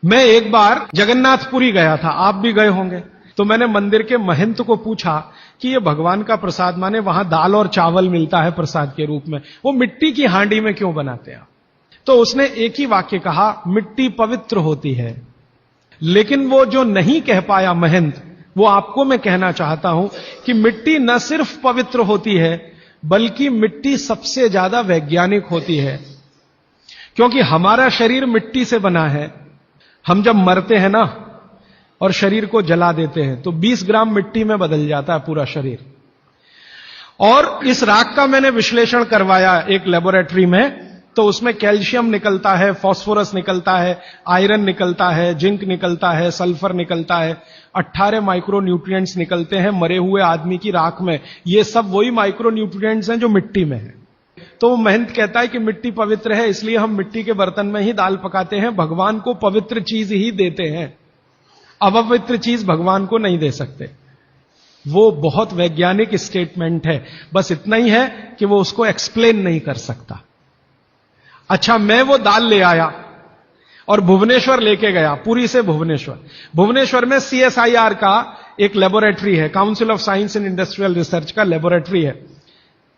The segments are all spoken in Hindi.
मैं एक बार जगन्नाथपुरी गया था, आप भी गए होंगे। तो मैंने मंदिर के महंत को पूछा कि ये भगवान का प्रसाद, माने वहां दाल और चावल मिलता है प्रसाद के रूप में, वो मिट्टी की हांडी में क्यों बनाते हैं? तो उसने एक ही वाक्य कहा, मिट्टी पवित्र होती है। लेकिन वो जो नहीं कह पाया महंत, वो आपको मैं कहना चाहता हूं कि मिट्टी न सिर्फ पवित्र होती है, बल्कि मिट्टी सबसे ज्यादा वैज्ञानिक होती है। क्योंकि हमारा शरीर मिट्टी से बना है। हम जब मरते हैं ना और शरीर को जला देते हैं तो 20 ग्राम मिट्टी में बदल जाता है पूरा शरीर। और इस राख का मैंने विश्लेषण करवाया एक लेबोरेटरी में, तो उसमें कैल्शियम निकलता है, फास्फोरस निकलता है, आयरन निकलता है, जिंक निकलता है, सल्फर निकलता है, 18 माइक्रो न्यूट्रिएंट्स निकलते हैं मरे हुए आदमी की राख में। ये सब वही माइक्रो न्यूट्रिएंट्स हैं जो मिट्टी में है। तो महंत कहता है कि मिट्टी पवित्र है, इसलिए हम मिट्टी के बर्तन में ही दाल पकाते हैं, भगवान को पवित्र चीज ही देते हैं, अपवित्र चीज भगवान को नहीं दे सकते। वो बहुत वैज्ञानिक स्टेटमेंट है, बस इतना ही है कि वो उसको एक्सप्लेन नहीं कर सकता। अच्छा, मैं वो दाल ले आया और भुवनेश्वर लेके गया, पुरी से भुवनेश्वर। भुवनेश्वर में CSIR का एक लेबोरेटरी है, council of science and industrial research का लेबोरेटरी है,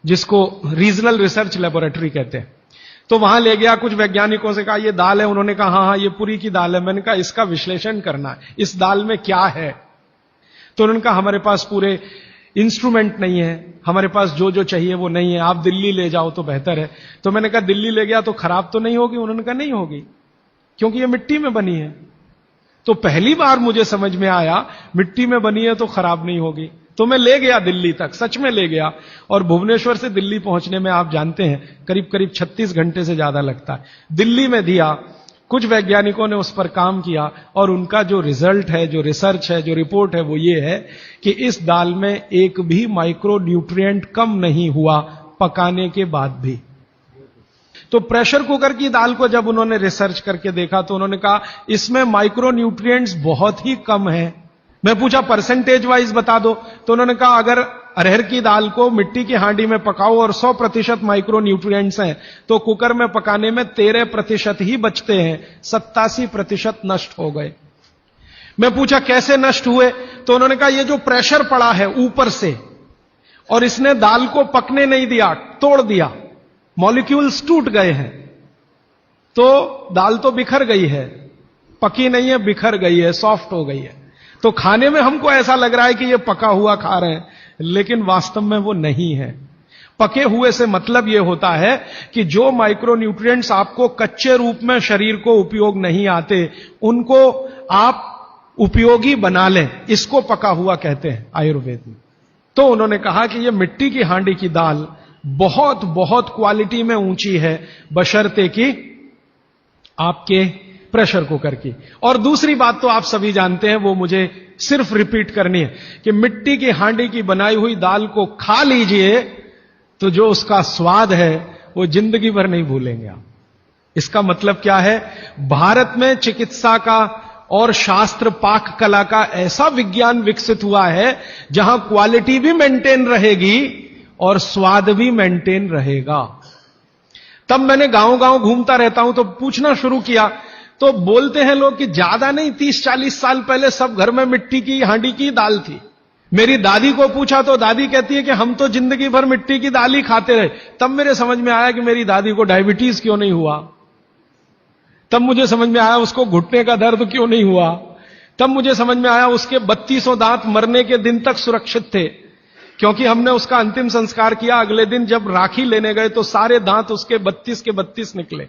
जिसको रीजनल रिसर्च लेबोरेटरी कहते हैं। तो वहां ले गया, कुछ वैज्ञानिकों से कहा ये दाल है, उन्होंने कहा हाँ ये पुरी की दाल है। मैंने कहा इसका विश्लेषण करना है, इस दाल में क्या है? तो उन्होंने कहा हमारे पास पूरे इंस्ट्रूमेंट नहीं है, हमारे पास जो जो चाहिए वो नहीं है, आप दिल्ली ले जाओ तो बेहतर है। तो मैंने कहा दिल्ली ले गया तो खराब तो नहीं होगी? उन्होंने कहा नहीं होगी, क्योंकि ये मिट्टी में बनी है। तो पहली बार मुझे समझ में आया मिट्टी में बनी है तो खराब नहीं होगी। तो मैं ले गया दिल्ली तक, सच में ले गया। और भुवनेश्वर से दिल्ली पहुंचने में आप जानते हैं करीब करीब 36 घंटे से ज्यादा लगता है। दिल्ली में दिया, कुछ वैज्ञानिकों ने उस पर काम किया और उनका जो रिजल्ट है, जो रिसर्च है, जो रिपोर्ट है, वो ये है कि इस दाल में एक भी माइक्रो न्यूट्रिएंट कम नहीं हुआ पकाने के बाद भी। तो प्रेशर कुकर की दाल को जब उन्होंने रिसर्च करके देखा तो उन्होंने कहा इसमें माइक्रो न्यूट्रिएंट्स बहुत ही कम है। मैं पूछा परसेंटेज वाइज बता दो, तो उन्होंने कहा अगर अरहर की दाल को मिट्टी की हांडी में पकाओ और 100% माइक्रो न्यूट्रिएंट्स हैं, तो कुकर में पकाने में 13% ही बचते हैं, 87% नष्ट हो गए। मैं पूछा कैसे नष्ट हुए? तो उन्होंने कहा ये जो प्रेशर पड़ा है ऊपर से और इसने दाल को पकने नहीं दिया, तोड़ दिया, मॉलिक्यूल्स टूट गए हैं, तो दाल तो बिखर गई है, पकी नहीं है, बिखर गई है, सॉफ्ट हो गई है। तो खाने में हमको ऐसा लग रहा है कि ये पका हुआ खा रहे हैं, लेकिन वास्तव में वो नहीं है। पके हुए से मतलब यह होता है कि जो माइक्रो न्यूट्रिएंट्स आपको कच्चे रूप में शरीर को उपयोग नहीं आते, उनको आप उपयोगी बना लें, इसको पका हुआ कहते हैं आयुर्वेद में। तो उन्होंने कहा कि ये मिट्टी की हांडी की दाल बहुत बहुत क्वालिटी में ऊंची है, बशर्ते कि आपके प्रेशर कुकर की। और दूसरी बात तो आप सभी जानते हैं, वो मुझे सिर्फ रिपीट करनी है कि मिट्टी की हांडी की बनाई हुई दाल को खा लीजिए तो जो उसका स्वाद है वो जिंदगी भर नहीं भूलेंगे आप। इसका मतलब क्या है? भारत में चिकित्सा का और शास्त्र पाक कला का ऐसा विज्ञान विकसित हुआ है जहां क्वालिटी भी मेंटेन रहेगी और स्वाद भी मेंटेन रहेगा। तब मैंने गांव गांव घूमता रहता हूं तो पूछना शुरू किया, तो बोलते हैं लोग कि ज्यादा नहीं, 30-40 साल पहले सब घर में मिट्टी की हांडी की दाल थी। मेरी दादी को पूछा तो दादी कहती है कि हम तो जिंदगी भर मिट्टी की दाल ही खाते रहे। तब मेरे समझ में आया कि मेरी दादी को डायबिटीज क्यों नहीं हुआ। तब मुझे समझ में आया उसको घुटने का दर्द क्यों नहीं हुआ। तब मुझे समझ में आया उसके 32 दांत मरने के दिन तक सुरक्षित थे, क्योंकि हमने उसका अंतिम संस्कार किया। अगले दिन जब राखी लेने गए तो सारे दांत उसके 32 के 32 निकले।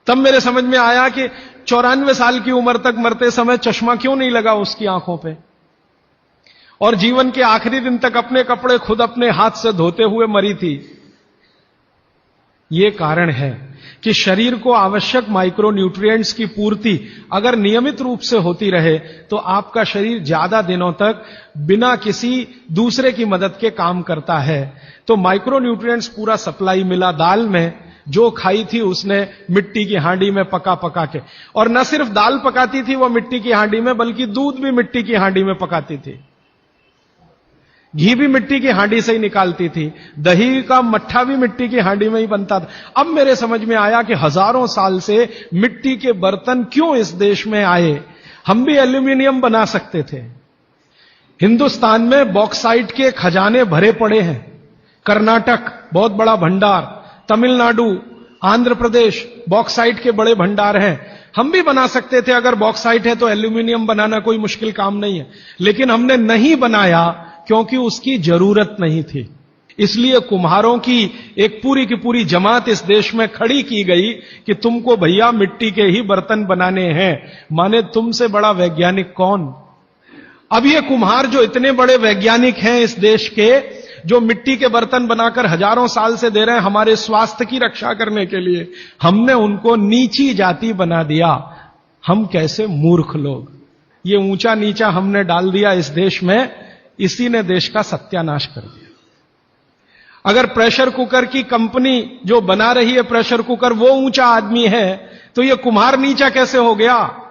तब मेरे समझ में आया कि 94 साल की उम्र तक मरते समय चश्मा क्यों नहीं लगा उसकी आंखों पे, और जीवन के आखिरी दिन तक अपने कपड़े खुद अपने हाथ से धोते हुए मरी थी। यह कारण है कि शरीर को आवश्यक माइक्रो न्यूट्रिएंट्स की पूर्ति अगर नियमित रूप से होती रहे तो आपका शरीर ज्यादा दिनों तक बिना किसी दूसरे की मदद के काम करता है। तो माइक्रो न्यूट्रिएंट्स पूरा सप्लाई मिला दाल में, जो खाई थी उसने मिट्टी की हांडी में पका पका के। और न सिर्फ दाल पकाती थी वो मिट्टी की हांडी में, बल्कि दूध भी मिट्टी की हांडी में पकाती थी। घी भी मिट्टी की हांडी से ही निकालती थी, दही का मट्ठा भी मिट्टी की हांडी में ही बनता था। अब मेरे समझ में आया कि हजारों साल से मिट्टी के बर्तन क्यों इस देश में आए। हम भी एल्यूमिनियम बना सकते थे। हिंदुस्तान में बॉक्साइट के खजाने भरे पड़े हैं। कर्नाटक बहुत बड़ा भंडार, तमिलनाडु, आंध्र प्रदेश बॉक्साइट के बड़े भंडार हैं। हम भी बना सकते थे, अगर बॉक्साइट है तो एल्यूमिनियम बनाना कोई मुश्किल काम नहीं है। लेकिन हमने नहीं बनाया क्योंकि उसकी जरूरत नहीं थी। इसलिए कुम्हारों की एक पूरी की पूरी जमात इस देश में खड़ी की गई कि तुमको भैया मिट्टी के ही बर्तन बनाने हैं। माने तुमसे बड़ा वैज्ञानिक कौन। अब ये कुम्हार जो इतने बड़े वैज्ञानिक हैं इस देश के, जो मिट्टी के बर्तन बनाकर हजारों साल से दे रहे हैं हमारे स्वास्थ्य की रक्षा करने के लिए, हमने उनको नीची जाति बना दिया। हम कैसे मूर्ख लोग, ये ऊंचा नीचा हमने डाल दिया इस देश में, इसी ने देश का सत्यानाश कर दिया। अगर प्रेशर कुकर की कंपनी जो बना रही है प्रेशर कुकर वो ऊंचा आदमी है, तो ये कुम्हार नीचा कैसे हो गया।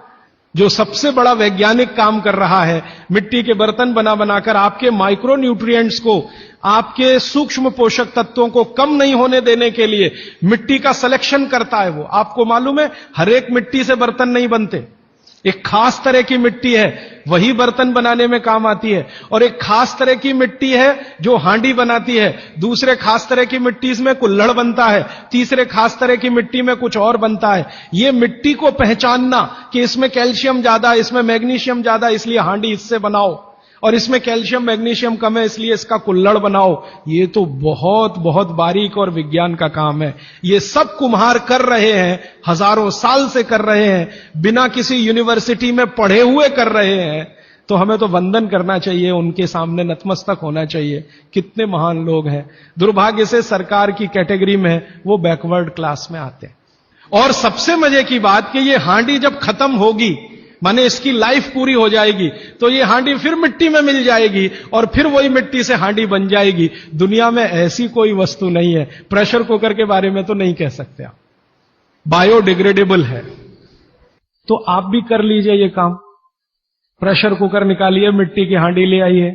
जो सबसे बड़ा वैज्ञानिक काम कर रहा है, मिट्टी के बर्तन बना बनाकर आपके माइक्रो न्यूट्रिएंट्स को, आपके सूक्ष्म पोषक तत्वों को कम नहीं होने देने के लिए मिट्टी का सिलेक्शन करता है वो। आपको मालूम है हर एक मिट्टी से बर्तन नहीं बनते। एक खास तरह की मिट्टी है वही बर्तन बनाने में काम आती है, और एक खास तरह की मिट्टी है जो हांडी बनाती है, दूसरे खास तरह की मिट्टी में कुल्हड़ बनता है, तीसरे खास तरह की मिट्टी में कुछ और बनता है। ये मिट्टी को पहचानना कि इसमें कैल्शियम ज्यादा, इसमें मैग्नीशियम ज्यादा, इसलिए हांडी इससे बनाओ, और इसमें कैल्शियम मैग्नीशियम कम है इसलिए इसका कुल्हड़ बनाओ, ये तो बहुत बहुत बारीक और विज्ञान का काम है। ये सब कुम्हार कर रहे हैं, हजारों साल से कर रहे हैं, बिना किसी यूनिवर्सिटी में पढ़े हुए कर रहे हैं। तो हमें तो वंदन करना चाहिए, उनके सामने नतमस्तक होना चाहिए। कितने महान लोग हैं। दुर्भाग्य से सरकार की कैटेगरी में वो बैकवर्ड क्लास में आते हैं। और सबसे मजे की बात कि ये हांडी जब खत्म होगी, माने इसकी लाइफ पूरी हो जाएगी, तो ये हांडी फिर मिट्टी में मिल जाएगी और फिर वही मिट्टी से हांडी बन जाएगी। दुनिया में ऐसी कोई वस्तु नहीं है। प्रेशर कुकर के बारे में तो नहीं कह सकते आप, बायोडिग्रेडेबल है। तो आप भी कर लीजिए ये काम, प्रेशर कुकर निकालिए, मिट्टी की हांडी ले आइए।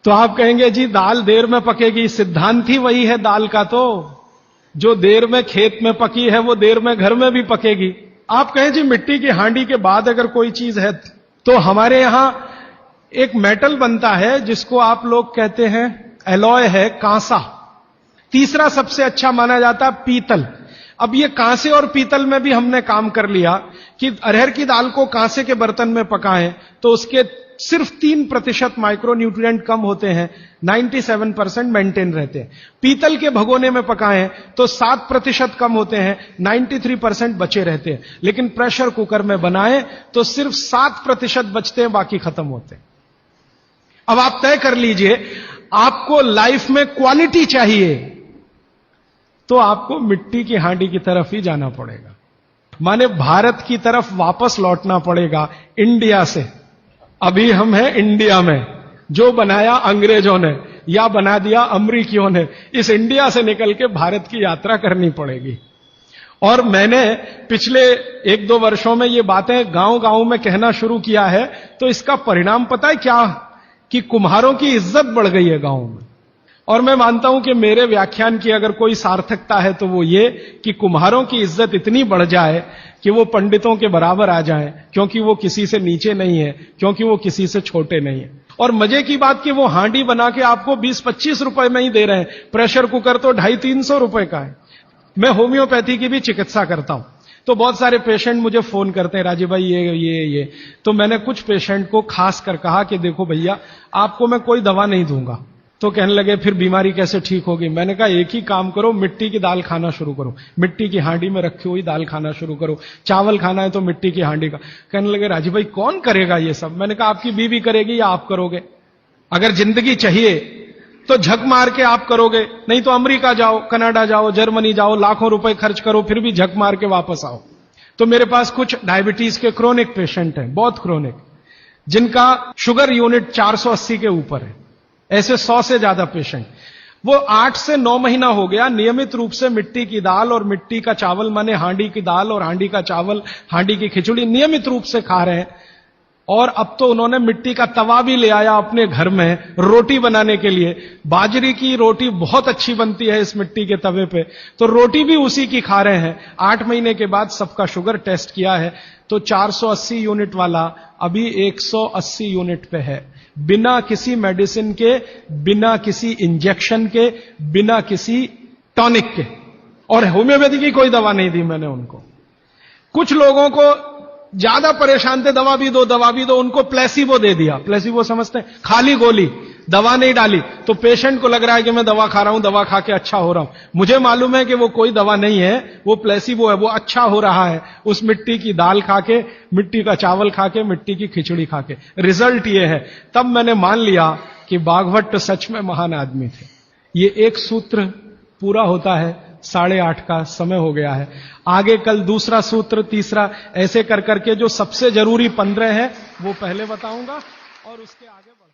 तो आप कहेंगे जी दाल देर में पकेगी, सिद्धांत ही वही है दाल का, तो जो देर में खेत में पकी है वो देर में घर में भी पकेगी। आप कहें जी मिट्टी की हांडी के बाद अगर कोई चीज है, तो हमारे यहां एक मेटल बनता है जिसको आप लोग कहते हैं एलॉय है, कांसा। तीसरा सबसे अच्छा माना जाता है पीतल। अब ये कांसे और पीतल में भी हमने काम कर लिया कि अरहर की दाल को कांसे के बर्तन में पकाएं तो उसके सिर्फ 3% माइक्रो न्यूट्रिएंट कम होते हैं, 97% मेंटेन रहते हैं। पीतल के भगोने में पकाएं तो 7% कम होते हैं, 93% बचे रहते हैं। लेकिन प्रेशर कुकर में बनाएं तो सिर्फ 7% बचते हैं, बाकी खत्म होते हैं। अब आप तय कर लीजिए, आपको लाइफ में क्वालिटी चाहिए तो आपको मिट्टी की हांडी की तरफ ही जाना पड़ेगा, माने भारत की तरफ वापस लौटना पड़ेगा, इंडिया से। अभी हम हैं इंडिया में, जो बनाया अंग्रेजों ने या बना दिया अमरीकियों ने। इस इंडिया से निकल के भारत की यात्रा करनी पड़ेगी। और मैंने पिछले 1-2 वर्षों में ये बातें गांव गांव में कहना शुरू किया है, तो इसका परिणाम पता है क्या, कि कुम्हारों की इज्जत बढ़ गई है गांव में। और मैं मानता हूं कि मेरे व्याख्यान की अगर कोई सार्थकता है तो वो ये कि कुम्हारों की इज्जत इतनी बढ़ जाए कि वो पंडितों के बराबर आ जाएं, क्योंकि वो किसी से नीचे नहीं है, क्योंकि वो किसी से छोटे नहीं है। और मजे की बात कि वो हांडी बना के आपको 20-25 रुपए में ही दे रहे हैं, प्रेशर कुकर तो 250-300 रुपए का है। मैं होम्योपैथी की भी चिकित्सा करता हूं, तो बहुत सारे पेशेंट मुझे फोन करते हैं, राजीव भाई ये। तो मैंने कुछ पेशेंट को खास कर कहा कि देखो भैया, आपको मैं कोई दवा नहीं दूंगा। तो कहने लगे फिर बीमारी कैसे ठीक होगी। मैंने कहा एक ही काम करो, मिट्टी की दाल खाना शुरू करो, मिट्टी की हांडी में रखी हुई दाल खाना शुरू करो। चावल खाना है तो मिट्टी की हांडी का। कहने लगे राजीव भाई कौन करेगा ये सब। मैंने कहा आपकी बीवी करेगी या आप करोगे। अगर जिंदगी चाहिए तो झक मार के आप करोगे, नहीं तो अमेरिका जाओ, कनाडा जाओ, जर्मनी जाओ, लाखों रुपए खर्च करो, फिर भी झक मार के वापस आओ। तो मेरे पास कुछ डायबिटीज के क्रोनिक पेशेंट हैं, बहुत क्रोनिक, जिनका शुगर यूनिट 480 के ऊपर है। ऐसे 100 से ज्यादा पेशेंट, वो 8 से 9 महीना हो गया नियमित रूप से मिट्टी की दाल और मिट्टी का चावल, माने हांडी की दाल और हांडी का चावल, हांडी की खिचड़ी नियमित रूप से खा रहे हैं। और अब तो उन्होंने मिट्टी का तवा भी ले आया अपने घर में रोटी बनाने के लिए। बाजरे की रोटी बहुत अच्छी बनती है इस मिट्टी के तवे पे, तो रोटी भी उसी की खा रहे हैं। 8 महीने के बाद सबका शुगर टेस्ट किया है तो 480 यूनिट वाला अभी 180 यूनिट पे है, बिना किसी मेडिसिन के, बिना किसी इंजेक्शन के, बिना किसी टॉनिक के। और होम्योपैथी की कोई दवा नहीं दी मैंने उनको। कुछ लोगों को ज्यादा परेशान थे, दवा भी दो, उनको प्लेसिबो दे दिया। प्लेसिबो समझते हैं? खाली गोली, दवा नहीं डाली। तो पेशेंट को लग रहा है कि मैं दवा खा रहा हूं, दवा खा के अच्छा हो रहा हूं। मुझे मालूम है कि वो कोई दवा नहीं है, वो प्लेसिबो है, वो अच्छा हो रहा है उस मिट्टी की दाल खा के, मिट्टी का चावल खा के, मिट्टी की खिचड़ी खा के। रिजल्ट ये है। तब मैंने मान लिया कि बागभट्ट सच में महान आदमी थे। ये एक सूत्र पूरा होता है, 8:30 का समय हो गया है। आगे कल दूसरा सूत्र, तीसरा, ऐसे कर करके जो सबसे जरूरी 15 है वो पहले बताऊंगा और उसके आगे बढ़